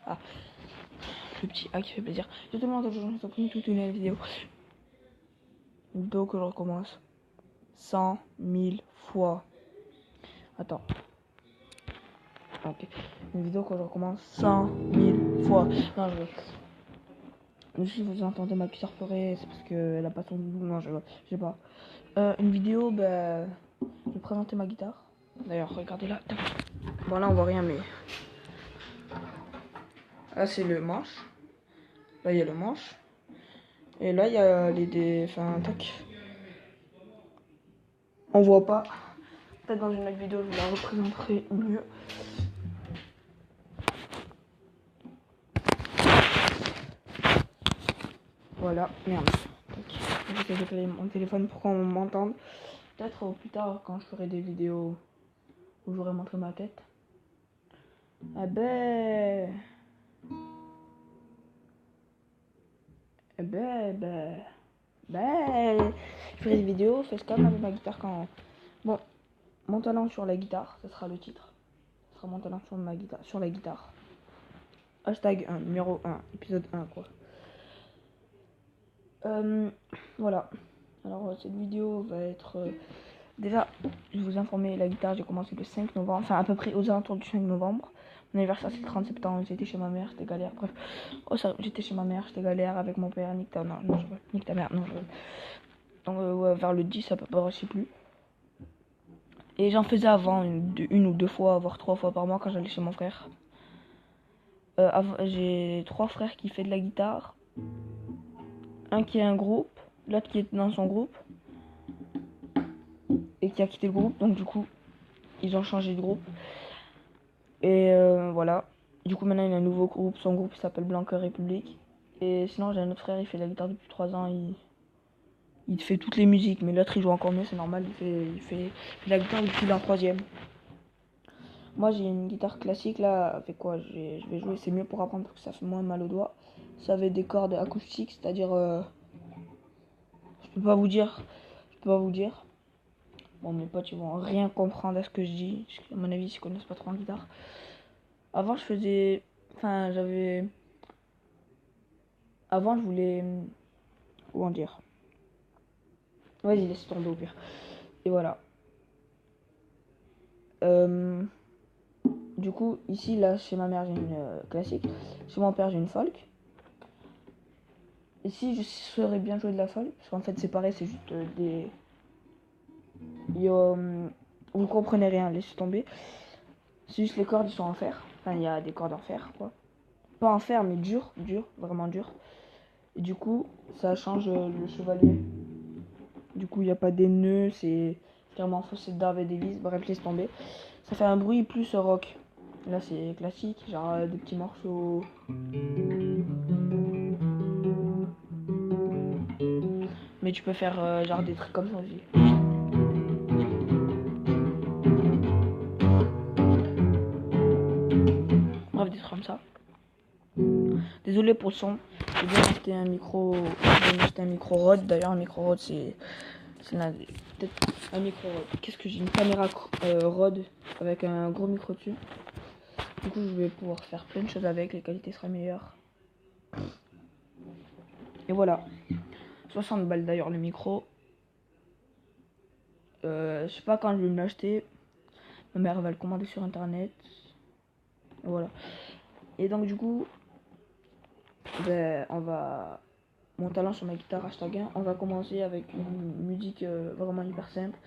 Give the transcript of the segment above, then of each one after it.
Ah, le petit A qui fait plaisir. J'ai tellement entendu toute une vidéo. Une vidéo que je recommence 100 000 fois. Attends. Ok. Une vidéo que je recommence 100 000 fois. Non, si vous entendez ma guitare pleurer, c'est parce qu'elle a pas son doudou. Non, je sais pas. Une vidéo, je vais présenter ma guitare. D'ailleurs, regardez là. Bon, là, on voit rien, mais... Là, c'est le manche. Là, il y a le manche. Et là, il y a les... Enfin, tac. On voit pas. Peut-être dans une autre vidéo, je vous la représenterai mieux. Voilà, merde. J'essaie de player mon téléphone pour qu'on m'entende. Peut-être plus tard, quand je ferai des vidéos où j'aurai montré ma tête. Ah ben... Je ferai des vidéos facecam avec ma guitare quand... Bon, mon talent sur la guitare, ce sera le titre. Ce sera mon talent sur ma guitare, sur la guitare. Hashtag 1, numéro 1, épisode 1, quoi. Voilà. Alors, cette vidéo va être... déjà, je vais vous informer, la guitare, j'ai commencé le 5 novembre. Enfin, à peu près aux alentours du 5 novembre. Mon anniversaire, c'est le 30 septembre. J'étais chez ma mère, j'étais galère. Bref. Oh, ça, j'étais chez ma mère, j'étais galère avec mon père. Nique ta mère. Non, je veux. Nique ta mère. Non, je veux. Donc, ouais, vers le 10, à peu près, je sais plus. Et j'en faisais avant une ou deux fois, voire 3 fois par mois quand j'allais chez mon frère. J'ai 3 frères qui fait de la guitare. Un qui est un groupe, l'autre qui est dans son groupe. Et qui a quitté le groupe, donc du coup, ils ont changé de groupe. Et voilà. Du coup, maintenant, il a un nouveau groupe. Son groupe, il s'appelle Blanca République. Et sinon, j'ai un autre frère, il fait de la guitare depuis 3 ans. Il fait toutes les musiques, mais l'autre, il joue encore mieux, c'est normal. Il fait de la guitare depuis l'an 3ème. Moi, j'ai une guitare classique, là, avec quoi je vais jouer. C'est mieux pour apprendre parce que ça fait moins mal aux doigts. Ça avait des cordes acoustiques, c'est-à-dire... je peux pas vous dire. Bon, mes potes, ils vont rien comprendre à ce que je dis. À mon avis, ils ne connaissent pas trop en guitare. Avant, je faisais... Enfin, j'avais... Avant, je voulais... Comment dire? Vas-y, laisse tomber au pire. Et voilà. Du coup, ici, là, chez ma mère, j'ai une classique. Chez mon père, j'ai une folk. Ici, je saurais bien jouer de la folk. Parce qu'en fait, c'est pareil, c'est juste des... vous comprenez rien, laissez tomber. C'est juste les cordes, ils sont en fer. Enfin, il y a des cordes en fer, quoi. Pas en fer, mais dur, vraiment dur. Et du coup, ça change le chevalier. Du coup, il n'y a pas des nœuds, c'est clairement faussé d'Harvey Davis. Bref, laisse tomber. Ça fait un bruit plus rock. Là, c'est classique, genre des petits morceaux. Mais tu peux faire genre des trucs comme ça aussi. Bref, des trucs comme ça. Désolé pour le son. J'ai bien acheté un micro. J'ai acheté un micro Rode. D'ailleurs, un micro Rode, c'est peut-être un micro Rode. Qu'est-ce que j'ai? Une caméra Rode avec un gros micro dessus. Du coup, je vais pouvoir faire plein de choses avec. Les qualités seraient meilleures. Et voilà. 60 balles d'ailleurs le micro. Je sais pas quand je vais me l'acheter. Ma mère va le commander sur internet. Et voilà. Et donc du coup, on va... Mon talent sur ma guitare hashtag 1. On va commencer avec une musique vraiment hyper simple.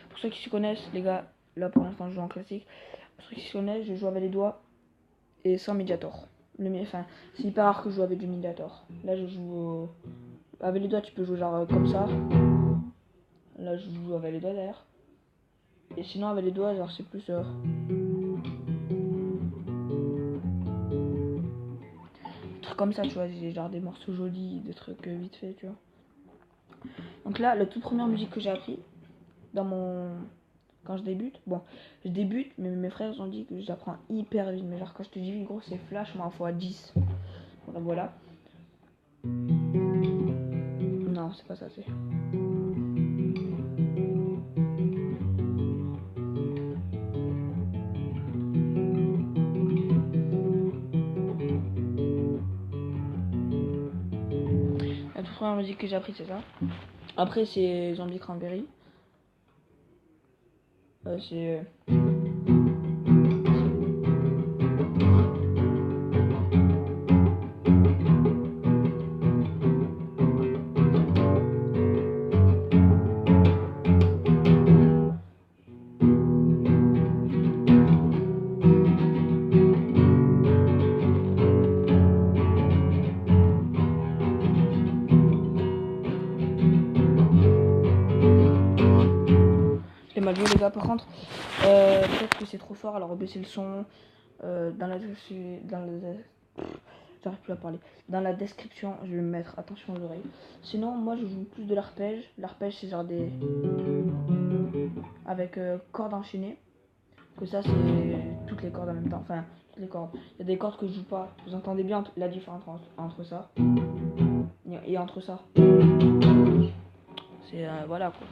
Pour ceux qui se connaissent, les gars, là pour l'instant je joue en classique. Pour ceux qui se connaissent, je joue avec les doigts et sans médiator. Enfin, c'est hyper rare que je joue avec du médiator. Là je joue avec les doigts, tu peux jouer genre comme ça. Là je joue avec les doigts d'ailleurs. Et sinon avec les doigts, genre c'est plus trucs comme ça, tu vois, genre des morceaux jolis, des trucs vite fait, tu vois. Donc là, la toute première musique que j'ai appris dans mon... Quand je débute, bon, je débute, mais mes frères ont dit que j'apprends hyper vite. Mais genre quand je te dis gros, c'est flash, moi, fois 10. Voilà. Non, c'est pas ça, c'est... première musique que j'ai appris, c'est ça. Après, c'est Zombie Cranberry. C'est... Je l'ai mal joué les gars, par contre. Peut-être que c'est trop fort, alors baissez le son. J'arrive plus à parler. Dans la description, je vais mettre attention aux oreilles. Sinon, moi je joue plus de l'arpège. L'arpège, c'est genre des. Avec cordes enchaînées. Que ça, c'est toutes les cordes en même temps. Enfin, toutes les cordes. Il y a des cordes que je joue pas. Vous entendez bien la différence entre ça et entre ça. C'est voilà quoi.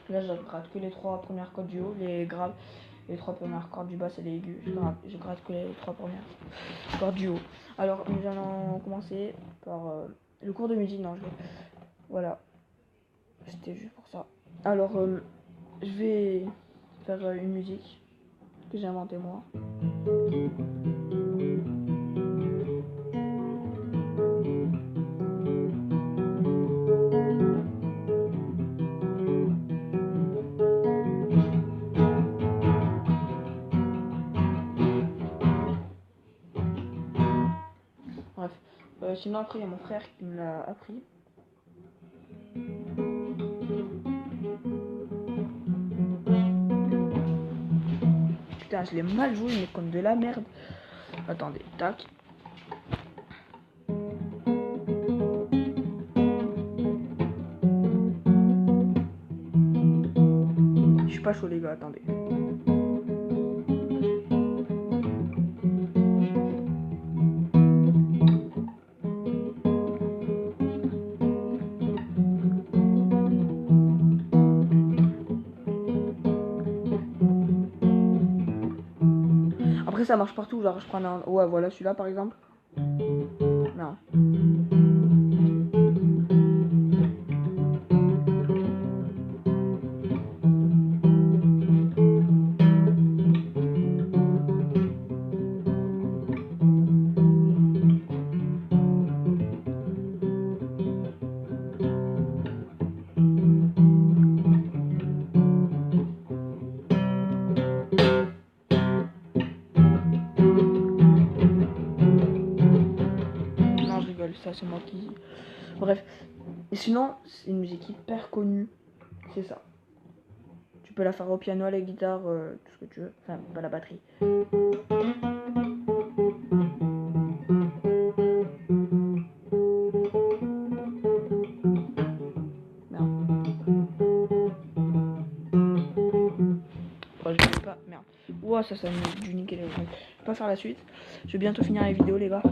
Là, je gratte que les 3 premières cordes du haut, les graves. Les 3 premières cordes du bas, c'est les aigus. Je gratte que les 3 premières cordes du haut. Alors, nous allons commencer par le cours de musique. Non, voilà. C'était juste pour ça. Alors, je vais faire une musique que j'ai inventée moi. Bref. Sinon, après, il y a mon frère qui me l'a appris. Putain, je l'ai mal joué, mais comme de la merde. Attendez, tac. Je suis pas chaud, les gars, attendez. Après, ça marche partout. Genre, je prends un. Ouais, voilà, celui-là par exemple. Non. Non, je rigole, ça c'est moi qui. Bref. Et sinon, c'est une musique hyper connue. C'est ça. Tu peux la faire au piano, à la guitare, tout ce que tu veux. Enfin, pas la batterie. Je vais pas. Merde. Ouah, ça m'a dû niquer les oreilles. Je vais pas faire la suite. Je vais bientôt finir la vidéo, les gars.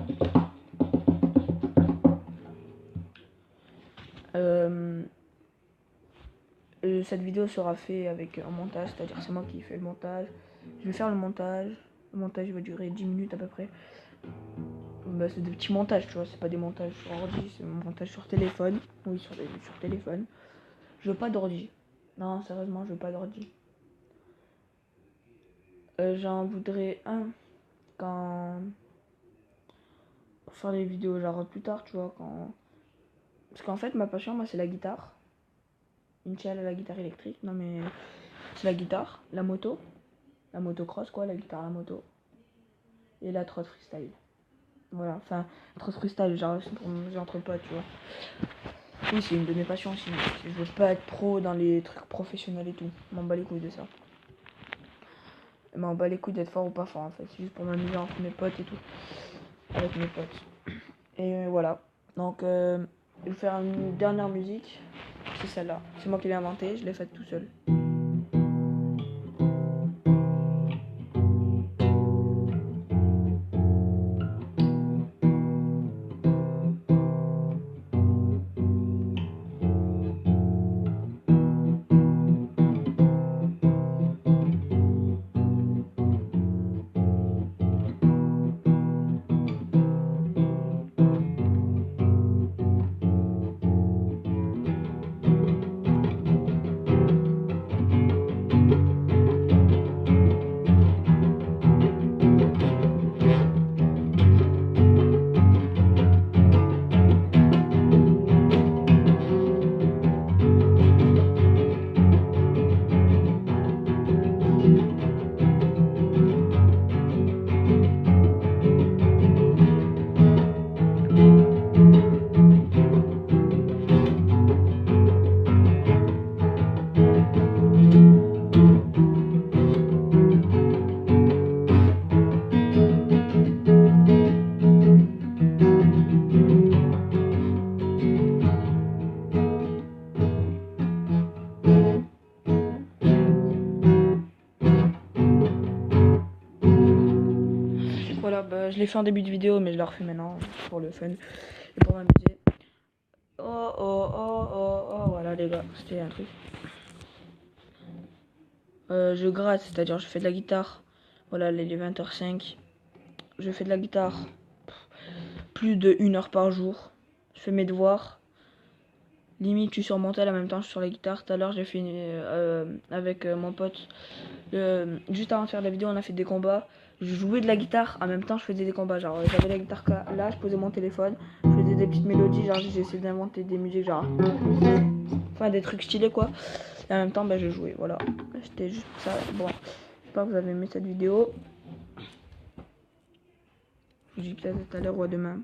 Cette vidéo sera faite avec un montage, c'est-à-dire c'est moi qui fais le montage. Je vais faire le montage. Le montage va durer 10 minutes à peu près. Bah, c'est des petits montages, tu vois, c'est pas des montages sur ordi, c'est un montage sur téléphone. Oui, sur téléphone. Je veux pas d'ordi. Non, sérieusement, je veux pas d'ordi. J'en voudrais un quand. Pour faire des vidéos, genre plus tard, tu vois, quand. Parce qu'en fait, ma passion, moi, c'est la guitare. Une à la guitare électrique, non mais. C'est la guitare, la motocross, quoi, la guitare, la moto. Et la trot freestyle. Voilà, enfin, trot freestyle, genre, c'est pour manger entre potes, tu vois. Oui, c'est une de mes passions aussi. Je veux pas être pro dans les trucs professionnels et tout. Je m'en bats les couilles de ça. Je m'en bats les couilles d'être fort ou pas fort en fait. C'est juste pour m'amuser entre mes potes et tout. Avec mes potes. Et voilà. Donc, je vais faire une dernière musique. C'est celle-là. C'est moi qui l'ai inventée. Je l'ai faite tout seul. l'ai fait en début de vidéo, mais je la refais maintenant pour le fun et pour m'amuser. Oh, voilà les gars, c'était un truc. Je gratte, c'est-à-dire je fais de la guitare. Voilà, il est 20h05. Je fais de la guitare plus de 1 heure par jour. Je fais mes devoirs. Limite, je suis sur mental en même temps, je suis sur la guitare. Tout à l'heure, j'ai fait avec mon pote. Juste avant de faire la vidéo, on a fait des combats. Je jouais de la guitare, en même temps, je faisais des combats. Genre, j'avais la guitare là, je posais mon téléphone, je faisais des petites mélodies. Genre, j'essayais d'inventer des musiques, genre, enfin, des trucs stylés, quoi. Et en même temps, je jouais. Voilà, c'était juste ça. Bon, j'espère que vous avez aimé cette vidéo. Je vous dis peut-être à tout à l'heure ou à demain.